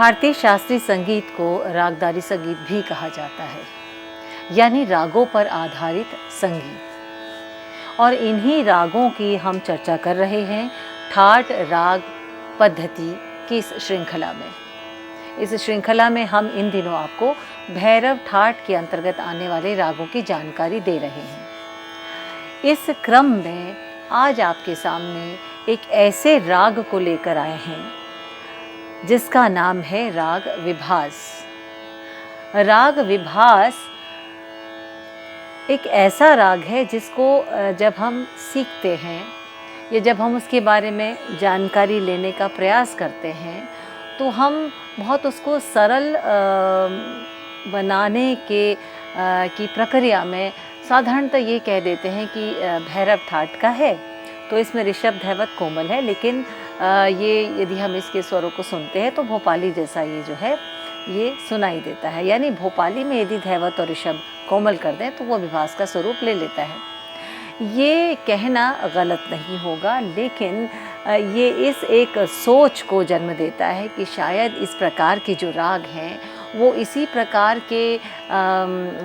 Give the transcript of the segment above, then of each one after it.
भारतीय शास्त्रीय संगीत को रागदारी संगीत भी कहा जाता है, यानी रागों पर आधारित संगीत। और इन्हीं रागों की हम चर्चा कर रहे हैं ठाट राग पद्धति की इस श्रृंखला में। इस श्रृंखला में हम इन दिनों आपको भैरव ठाट के अंतर्गत आने वाले रागों की जानकारी दे रहे हैं। इस क्रम में आज आपके सामने एक ऐसे राग को लेकर आए हैं जिसका नाम है राग विभास। राग विभास एक ऐसा राग है जिसको जब हम सीखते हैं या जब हम उसके बारे में जानकारी लेने का प्रयास करते हैं तो हम बहुत उसको सरल बनाने की प्रक्रिया में साधारणतः ये कह देते हैं कि भैरव ठाट का है, तो इसमें ऋषभ धैवत कोमल है, लेकिन ये यदि हम इसके स्वरों को सुनते हैं तो भोपाली जैसा ये जो है ये सुनाई देता है। यानी भोपाली में यदि धैवत और ऋषभ कोमल कर दें तो वो विभास का स्वरूप ले लेता है। ये कहना गलत नहीं होगा, लेकिन ये इस एक सोच को जन्म देता है कि शायद इस प्रकार के जो राग हैं वो इसी प्रकार के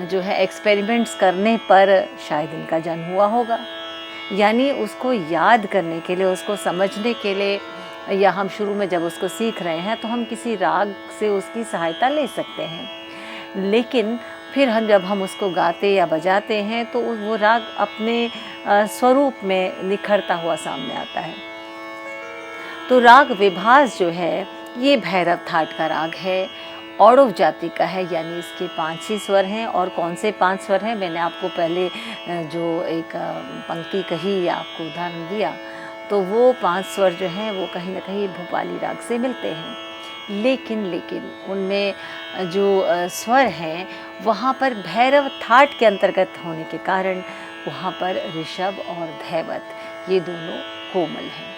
जो है एक्सपेरिमेंट्स करने पर शायद इनका जन्म हुआ होगा। यानी उसको याद करने के लिए, उसको समझने के लिए, या हम शुरू में जब उसको सीख रहे हैं तो हम किसी राग से उसकी सहायता ले सकते हैं, लेकिन फिर जब हम उसको गाते या बजाते हैं तो वो राग अपने स्वरूप में निखरता हुआ सामने आता है। तो राग विभास जो है ये भैरव ठाट का राग है, औड़व जाति का है, यानी इसके 5 ही स्वर हैं। और कौन से 5 स्वर हैं, मैंने आपको पहले जो एक पंक्ति कही या आपको उदाहरण दिया, तो वो 5 स्वर जो हैं वो कहीं ना कहीं भोपाली राग से मिलते हैं, लेकिन उनमें जो स्वर हैं वहाँ पर भैरव ठाट के अंतर्गत होने के कारण वहाँ पर ऋषभ और धैवत ये दोनों कोमल हैं।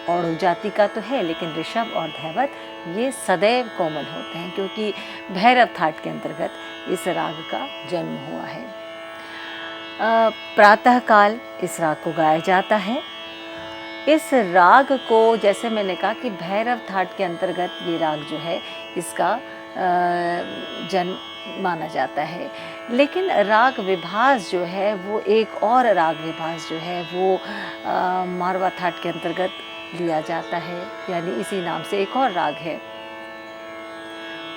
औड़व जाति का तो है, लेकिन ऋषभ और धैवत ये सदैव कोमल होते हैं, क्योंकि भैरव ठाट के अंतर्गत इस राग का जन्म हुआ है। प्रातःकाल इस राग को गाया जाता है। इस राग को, जैसे मैंने कहा कि भैरव ठाट के अंतर्गत ये राग जो है इसका जन्म माना जाता है, लेकिन राग विभास जो है वो एक और राग विभास जो है वो मारवा ठाट के अंतर्गत लिया जाता है, यानी इसी नाम से एक और राग है।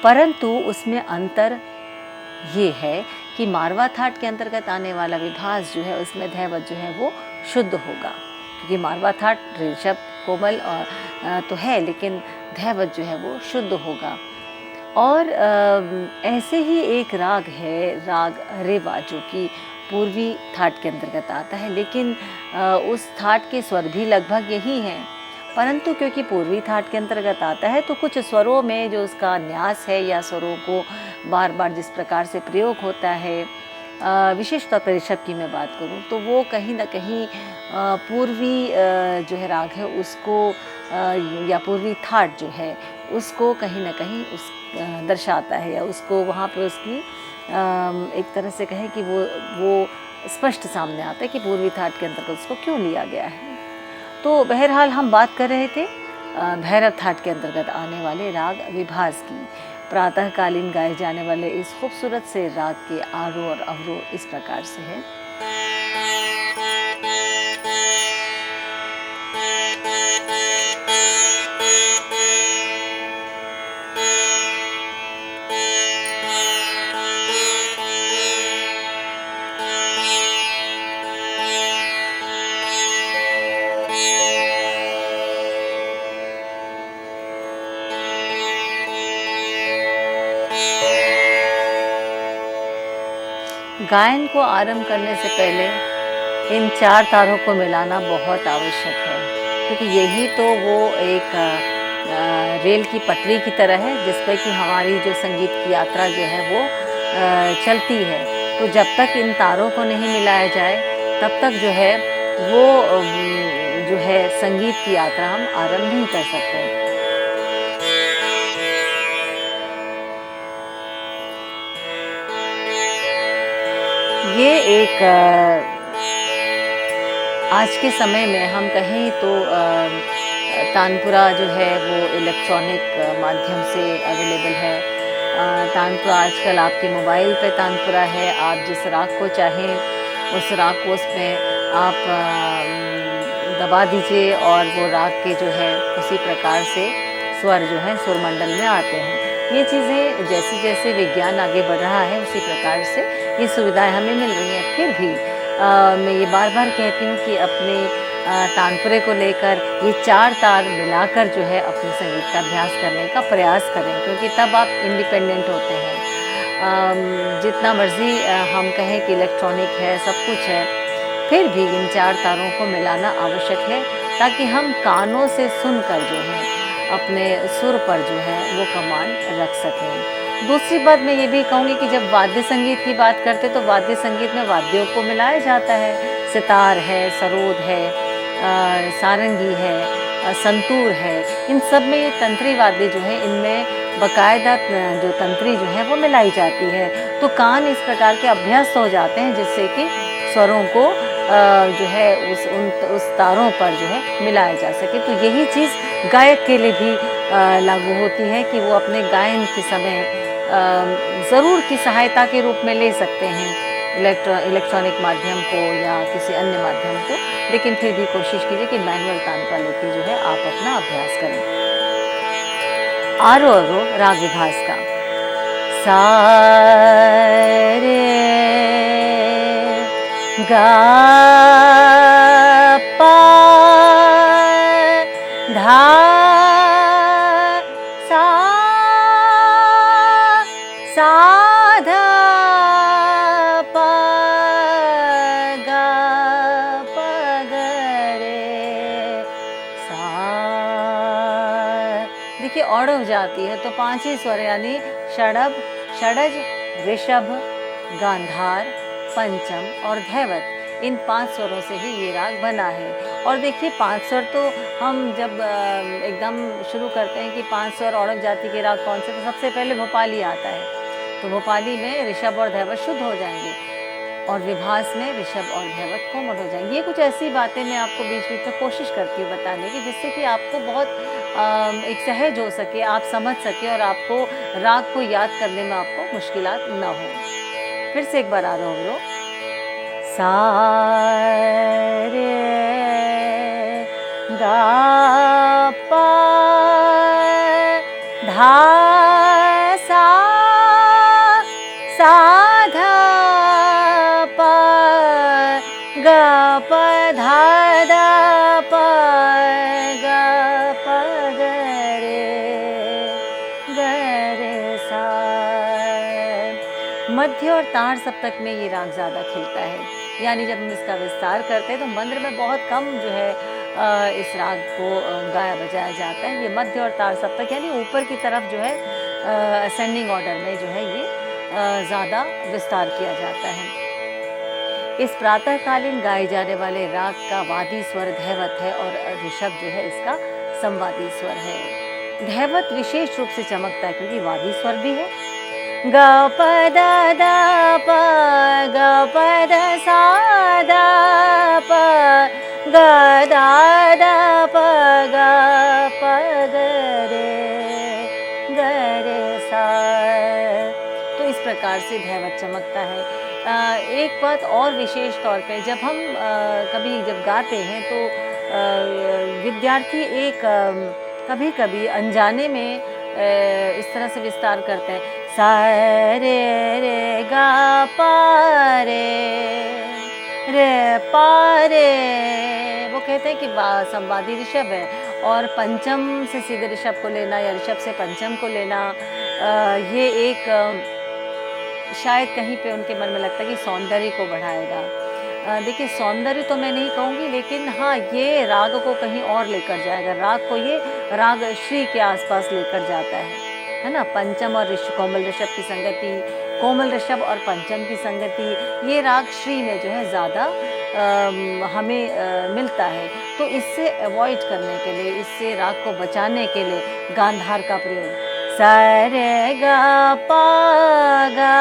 परंतु उसमें अंतर ये है कि मारवा ठाट के अंतर्गत आने वाला विभास जो है उसमें धैवत जो है वो शुद्ध होगा, क्योंकि मारवा ठाट ऋषभ कोमल और तो है, लेकिन धैवत जो है वो शुद्ध होगा। और ऐसे ही एक राग है राग रेवा, जो कि पूर्वी ठाट के अंतर्गत आता है, लेकिन उस ठाट के स्वर भी लगभग यही हैं, परंतु क्योंकि पूर्वी ठाट के अंतर्गत आता है तो कुछ स्वरों में जो उसका न्यास है या स्वरों को बार बार जिस प्रकार से प्रयोग होता है, विशेष तौर पर ऋषभ की मैं बात करूं तो वो कहीं ना कहीं पूर्वी जो है राग है उसको या पूर्वी ठाट जो है उसको कहीं ना कहीं उस दर्शाता है, या उसको वहाँ पे उसकी एक तरह से कहें कि वो स्पष्ट सामने आता है कि पूर्वी ठाट के अंतर्गत उसको क्यों लिया गया है। तो बहरहाल हम बात कर रहे थे भैरव ठाट के अंतर्गत आने वाले राग विभास की। प्रातःकालीन गाए जाने वाले इस खूबसूरत से राग के आरोह और अवरोह इस प्रकार से है। गायन को आरंभ करने से पहले इन 4 तारों को मिलाना बहुत आवश्यक है, क्योंकि यही तो वो एक रेल की पटरी की तरह है जिस पर कि हमारी जो संगीत की यात्रा जो है वो चलती है। तो जब तक इन तारों को नहीं मिलाया जाए तब तक जो है वो जो है संगीत की यात्रा हम आरंभ नहीं कर सकते। ये एक आज के समय में हम कहें तो तानपुरा जो है वो इलेक्ट्रॉनिक माध्यम से अवेलेबल है। तानपुरा आजकल आपके मोबाइल पे तानपुरा है, आप जिस राग को चाहें उस राग को उसमें आप दबा दीजिए और वो राग के जो है उसी प्रकार से स्वर जो है सुर मंडल में आते हैं। ये चीज़ें जैसे जैसे विज्ञान आगे बढ़ रहा है उसी प्रकार से ये सुविधाएं हमें मिल रही हैं। फिर भी मैं ये बार बार कहती हूँ कि अपने तानपुरे को लेकर ये 4 तार मिलाकर जो है अपने संगीत का अभ्यास करने का प्रयास करें, क्योंकि तब आप इंडिपेंडेंट होते हैं। जितना मर्ज़ी हम कहें कि इलेक्ट्रॉनिक है, सब कुछ है, फिर भी इन 4 तारों को मिलाना आवश्यक है ताकि हम कानों से सुनकर जो है अपने सुर पर जो है वो कमांड रख सकें। दूसरी बात मैं ये भी कहूँगी कि जब वाद्य संगीत की बात करते तो वाद्य संगीत में वाद्यों को मिलाया जाता है। सितार है, सरोद है, सारंगी है, संतूर है, इन सब में ये तंत्री वाद्य जो है इनमें बाकायदा जो तंत्री जो है वो मिलाई जाती है। तो कान इस प्रकार के अभ्यस्त हो जाते हैं जिससे कि स्वरों को जो है उस तारों पर जो है मिलाया जा सके। तो यही चीज़ गायक के लिए भी लागू होती है कि वो अपने गायन के समय ज़रूर की सहायता के रूप में ले सकते हैं इलेक्ट्रॉनिक माध्यम को या किसी अन्य माध्यम को, लेकिन फिर भी कोशिश कीजिए कि मैनुअल तानपुरा लेके जो है आप अपना अभ्यास करें। आरोह राग विभास का सा रे गा पा धा सा सा धा पा गा पा ग रे सा। देखिए ऑड हो जाती है तो 5 ही स्वर यानी षडभ, षडज, ऋषभ, गांधार, पंचम और धैवत, इन 5 स्वरों से ही ये राग बना है। और देखिए 5 स्वर तो हम जब एकदम शुरू करते हैं कि 5 स्वर औड़क जाति के राग कौन से, तो सबसे पहले भोपाली आता है। तो भोपाली में ऋषभ और धैवत शुद्ध हो जाएंगे और विभास में ऋषभ और धैवत कोमल हो जाएंगे। ये कुछ ऐसी बातें मैं आपको बीच बीच में कोशिश करती हूँ बताने की, जिससे कि आपको बहुत एक सहज हो सके, आप समझ सके और आपको राग को याद करने में आपको मुश्किलात ना हो। फिर से एक बार आ रहा हूँ, सा रे गा पा धा सा सा धा पा गा पा धा धा पा गा पा ग रे सा। मध्य और ताड़ सप्तक में ये राग ज़्यादा खिलता है, यानी जब हम इसका विस्तार करते हैं तो मंद्र में बहुत कम जो है इस राग को गाया बजाया जाता है। ये मध्य और ताड़ सप्तक यानी ऊपर की तरफ जो है असेंडिंग ऑर्डर में जो है ये ज़्यादा विस्तार किया जाता है। इस प्रातःकालीन गाए जाने वाले राग का वादी स्वर धैवत है और ऋषभ जो है इसका संवादी स्वर है। धैवत विशेष रूप से चमकता है क्योंकि वादी स्वर भी है। ग प द द प ग प द सा द प ग द द प ग प ग रे सा। तो इस प्रकार से धैवत चमकता है। एक बात और विशेष तौर पे जब हम कभी जब गाते हैं तो विद्यार्थी एक कभी कभी अनजाने में इस तरह से विस्तार करते हैं, सा रे गा पा रे पा रे। वो कहते हैं कि संवादी ऋषभ है और पंचम से सीधे ऋषभ को लेना या ऋषभ से पंचम को लेना, ये एक शायद कहीं पे उनके मन में लगता है कि सौंदर्य को बढ़ाएगा। देखिए सौंदर्य तो मैं नहीं कहूँगी, लेकिन हाँ ये राग को कहीं और लेकर जाएगा, राग को ये राग श्री के आसपास लेकर जाता है ना। पंचम और कोमल ऋषभ की संगति, कोमल ऋषभ और पंचम की संगति, ये राग श्री में जो है ज़्यादा हमें मिलता है। तो इससे अवॉइड करने के लिए, इससे राग को बचाने के लिए गांधार का प्रयोग, सा रे गा पा गा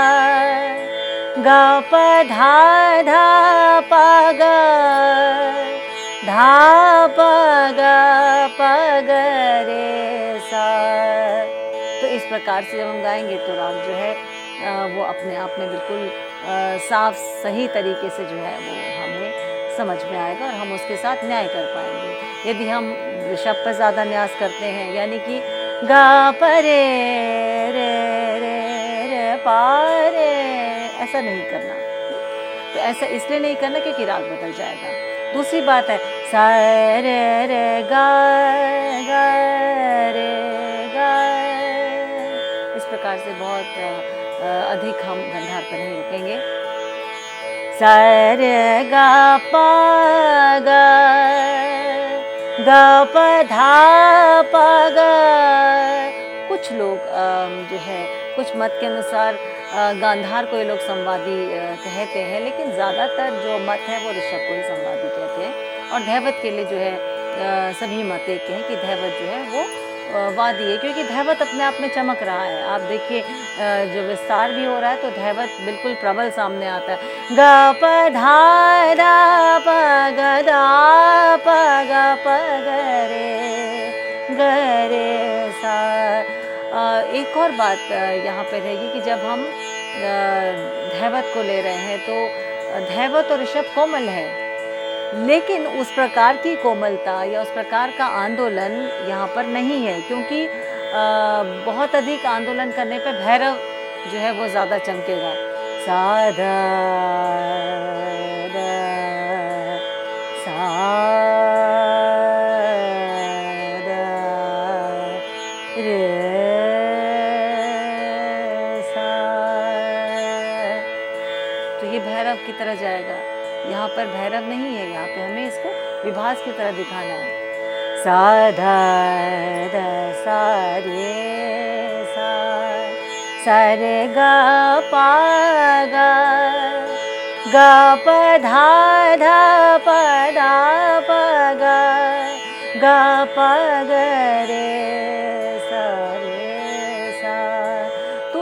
प धा धा पा गा धा प ग प ग रे सा। तो इस प्रकार से जब हम गाएंगे तो राग जो है वो अपने आप में बिल्कुल साफ सही तरीके से जो है वो हमें समझ में आएगा और हम उसके साथ न्याय कर पाएंगे। यदि हम ऋषभ पर ज़्यादा न्यास करते हैं, यानी कि गा प रे रे रे रे पा रे, ऐसा नहीं करना। तो ऐसा इसलिए नहीं करना क्योंकि राग बदल जाएगा। दूसरी बात है सा रे रे गा गा रे गा। इस प्रकार से बहुत अधिक हम गंधार पर नहीं रुकेंगे। सा रे गा पा गा गा प धा प गा। कुछ लोग जो है कुछ मत के अनुसार गांधार को ये लोग संवादी कहते हैं, लेकिन ज़्यादातर जो मत है वो ऋषभ को ही संवादी कहते हैं। और धैवत के लिए जो है सभी मत एक हैं कि धैवत जो है वो वादी है, क्योंकि धैवत अपने आप में चमक रहा है। आप देखिए जो विस्तार भी हो रहा है तो धैवत बिल्कुल प्रबल सामने आता है। ग प धा धा प ग धा प ग प ग रे सा। एक और बात यहाँ पे रहेगी कि जब हम धैवत को ले रहे हैं तो धैवत और ऋषभ कोमल है, लेकिन उस प्रकार की कोमलता या उस प्रकार का आंदोलन यहाँ पर नहीं है, क्योंकि बहुत अधिक आंदोलन करने पर भैरव जो है वो ज़्यादा चमकेगा। सा धा धा सा धा रे सा। तो ये भैरव की तरह जाएगा। यहाँ पर भैरव नहीं है, यहाँ पे हमें इसको विभास की तरह दिखाना है। सा धा धा सा रे सा सा रे गा पा गा गा प धा धा प धा प गा गा प ग रे सा। तो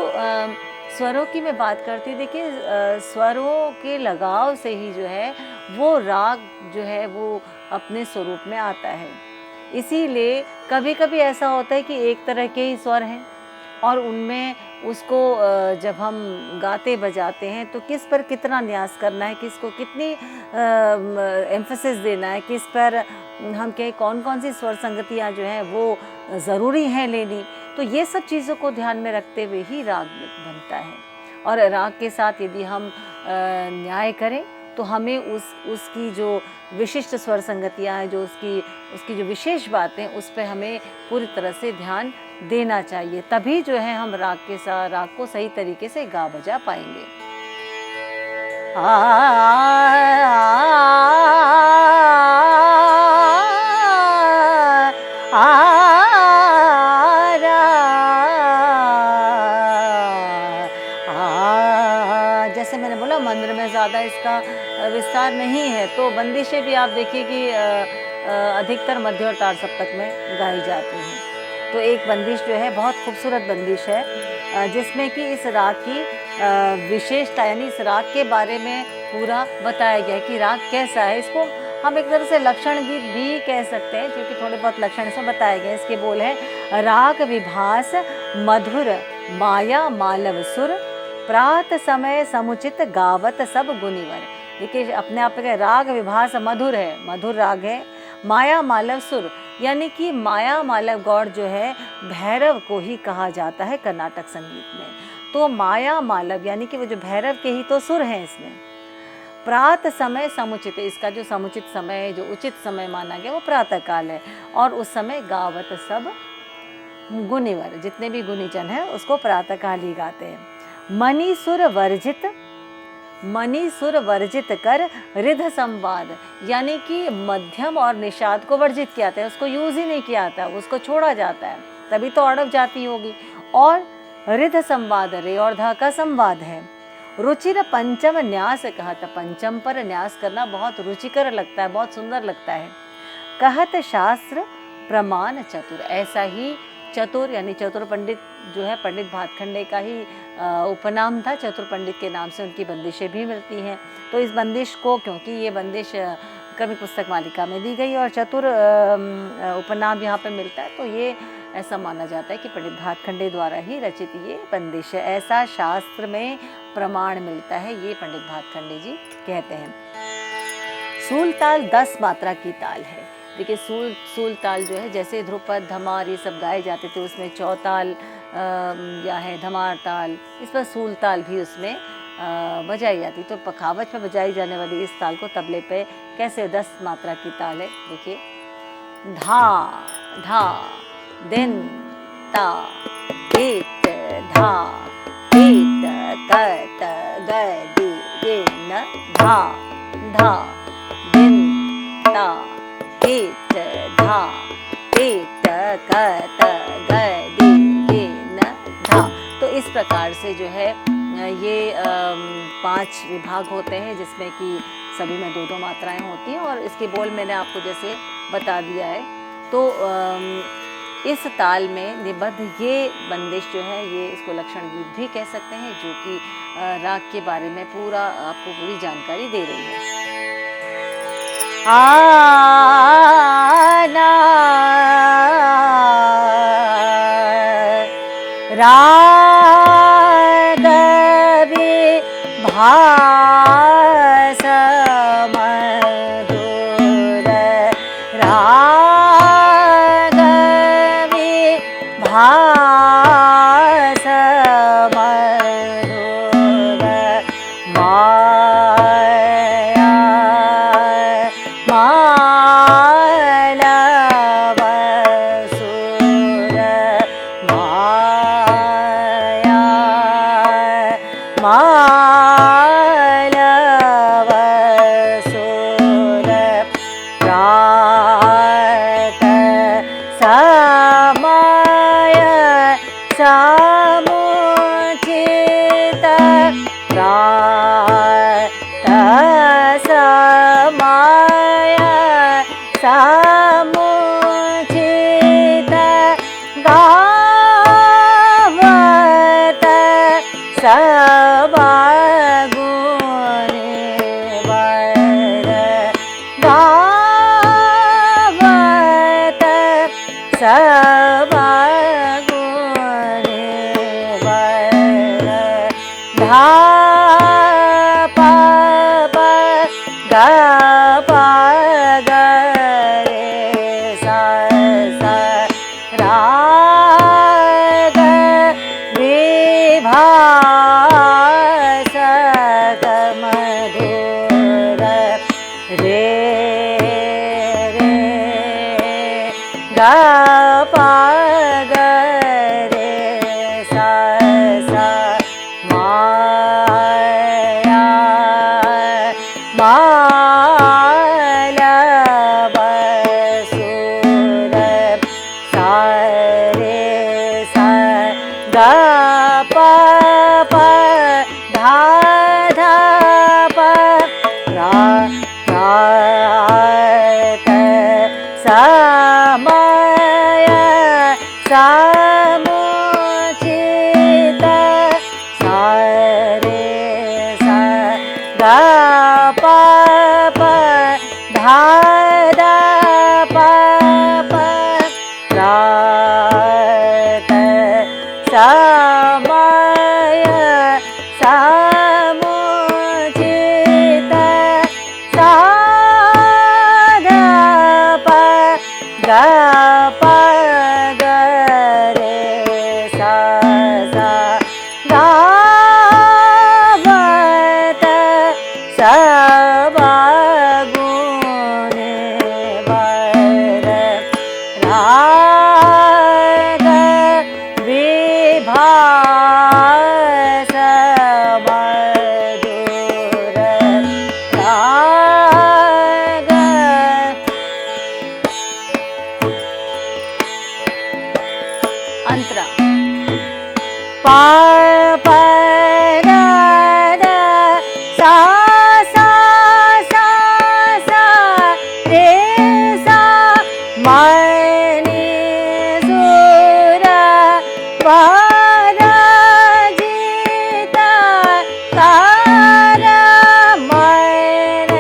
स्वरों की मैं बात करती हूँ। देखिए स्वरों के लगाव से ही जो है वो राग जो है वो अपने स्वरूप में आता है। इसीलिए कभी कभी ऐसा होता है कि एक तरह के ही स्वर हैं और उनमें उसको जब हम गाते बजाते हैं तो किस पर कितना न्यास करना है, किसको कितनी एम्फेसिस देना है, किस पर हम कहें कौन कौन सी स्वर संगतियाँ जो हैं वो ज़रूरी हैं लेनी। तो ये सब चीज़ों को ध्यान में रखते हुए ही राग बनता है। और राग के साथ यदि हम न्याय करें तो हमें उसकी जो विशिष्ट स्वर संगतियाँ हैं, जो उसकी जो विशेष बातें, उस पर हमें पूरी तरह से ध्यान देना चाहिए। तभी जो है हम राग के साथ राग को सही तरीके से गा बजा पाएंगे। जैसे मैंने बोला मंद्र में ज़्यादा इसका विस्तार नहीं है, तो बंदिशें भी आप देखिए कि अधिकतर मध्य और तार सप्तक में गाई जाती हैं। तो एक बंदिश जो है बहुत खूबसूरत बंदिश है जिसमें कि इस राग की विशेषता यानी इस राग के बारे में पूरा बताया गया है कि राग कैसा है। इसको हम एक तरह से लक्षण गीत भी कह सकते हैं, क्योंकि थोड़े बहुत लक्षण इसमें बताए गए। इसके बोल हैं राग विभास मधुर माया मालव सुर प्रात समय समुचित गावत सब गुनिवर। देखिए अपने आप में राग विभास मधुर है, मधुर राग है। माया मालव सुर यानी कि माया मालव गौड़ जो है भैरव को ही कहा जाता है कर्नाटक संगीत में। तो माया मालव यानी कि वो जो भैरव के ही तो सुर हैं इसमें। प्रात समय समुचित, इसका जो समुचित समय जो उचित समय माना गया वो प्रातः काल है। और उस समय गावत सब गुनिवर, जितने भी गुणीजन हैं उसको प्रातः काल ही गाते हैं। मणि सुर वर्जित कर रिध संवाद, यानी कि मध्यम और निषाद को वर्जित किया जाता है, उसको यूज ही नहीं किया जाता, उसको छोड़ा जाता है, तभी तो अड़ब जाती होगी। और रिध संवाद रे और ध का संवाद है। रुचिर पंचम न्यास कहा था, पंचम पर न्यास करना बहुत रुचिकर लगता है, बहुत सुंदर लगता है। कहत शास्त्र प्रमाण चतुर, ऐसा ही चतुर यानी चतुर पंडित जो है पंडित भातखंडे का ही उपनाम था। चतुर पंडित के नाम से उनकी बंदिशें भी मिलती हैं। तो इस बंदिश को, क्योंकि ये बंदिश क्रमिक पुस्तक मालिका में दी गई और चतुर उपनाम यहाँ पे मिलता है। तो ये ऐसा माना जाता है कि पंडित भातखंडे द्वारा ही रचित ये बंदिश है, ऐसा शास्त्र में प्रमाण मिलता है, ये पंडित भातखंडे जी कहते हैं। सूल ताल 10 मात्रा की ताल है। देखिए सूल ताल जो है, जैसे ध्रुपद धमार ये सब गाए जाते थे, उसमें चौताल या है धमार ताल, इस पर सूल ताल भी उसमें बजाई जाती। तो पखावज में बजाई जाने वाली इस ताल को तबले पे कैसे 10 मात्रा की ताल है, देखिए धा धा दिन ता इत धा इत कत गदि दिन धा धा दिन ता इत धा इत कत गदि दिन धा। तो इस प्रकार से जो है ये 5 विभाग होते हैं, जिसमें कि सभी में 2-2 मात्राएं होती हैं और इसके बोल मैंने आपको जैसे बता दिया है। तो इस ताल में निबद्ध ये बंदिश जो है, ये इसको लक्षण गीत भी कह सकते हैं, जो कि राग के बारे में पूरा आपको पूरी जानकारी दे रही है। आना राग विभास मधुर राग विभास मधुर माया मालव सुर माया मालव सुर प्रात समय समुचित प्रात समय समुचित गावत सब गुणे वर गावत सब गुणे वर धा प प ग प ग रे सा सा राग विभास मधुर रे रे ग प ग रे सा सा माया मालव सुर सा रे सा ग प प धा धा प रा रात समय समुचित सा रे सा ग प प धा धा प प रात समय समुचित सा ध प ग प ग रे सा सा गावत सब गुणे वर राग विभास मधुर राग अंतरा पा प र र सा सा सा सा रे सा मणि सुर पराजित कार मन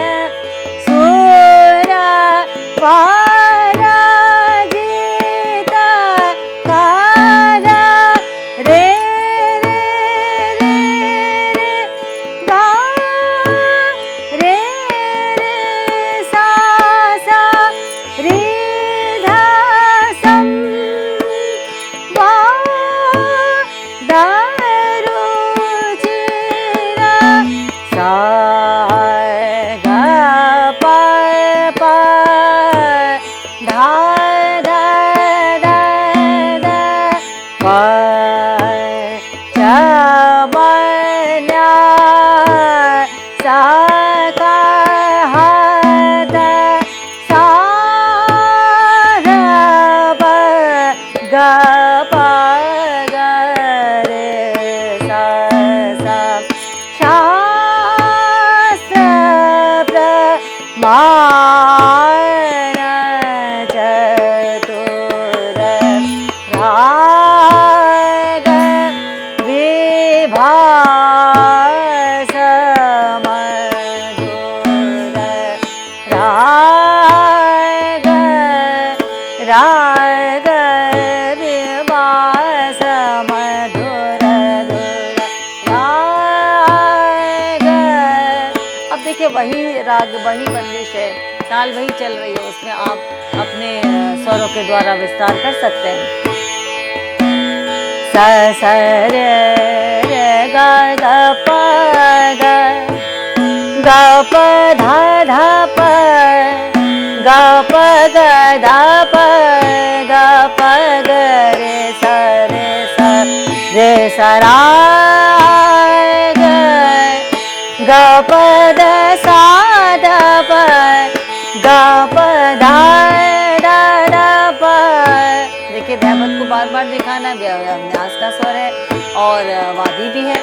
सुर मान चतुर राग विभास मधुर राग राग विभास मधुर राग। अब देखिए वही राग वही बंदिश है, ताल वही चल रही है, उसमें आप अपने स्वरों के द्वारा विस्तार कर सकते हैं। स स रे रे ग ग प ग ग प ध ध प ग प ग ध प ग प ग रे स रा ग ग प द सा द प ग प ध द द प। देखिए धैवत को बार बार दिखाना, न्यास का स्वर है और वादी भी है।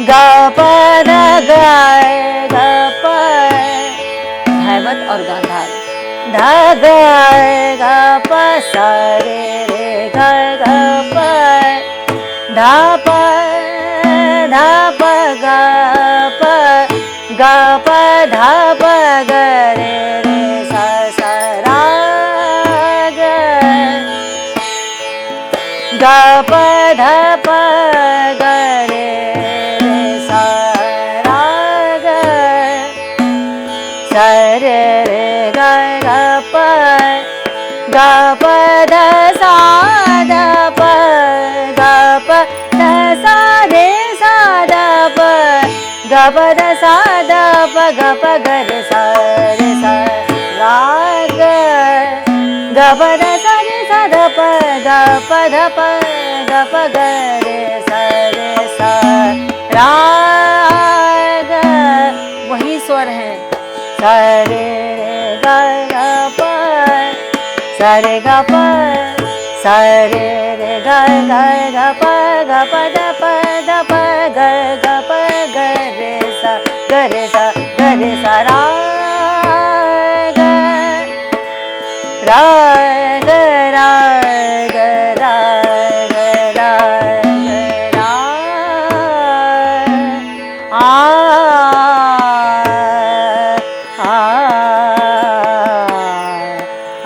ग प ध ग ग प धैवत और गांधार। ध ग ग प स रे रे ग ग प ध प ध प ग प ग प ध प ग रे रे स स रा ग ग प ध प ग रे रे स रा ग स रे रे ग ग प ग प ध सा ध प ग प ध सा रे सा ध प ग प ध सा ध प ग प ग रे सा रा ग ग प ध सा रे सा ध प ग प ध प ग प ग रे सा रा ग। वही स्वर है स रे रे ग ग प स रे ग प स रे रे ग ग ग प ग प द प द प ग ग प ग रे सा रा ग रा ग रा ग रा ग रा ग रा आ आ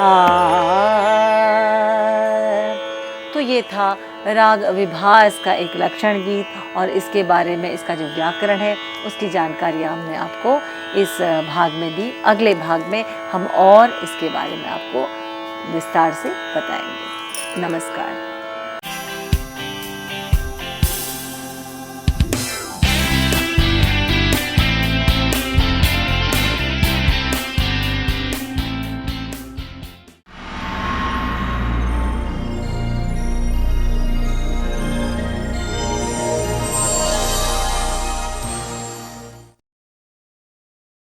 आ। तो ये था राग विभास का एक लक्षण गीत, और इसके बारे में इसका जो व्याकरण है उसकी जानकारी हमने आपको इस भाग में दी। अगले भाग में हम और इसके बारे में आपको विस्तार से बताएंगे। नमस्कार।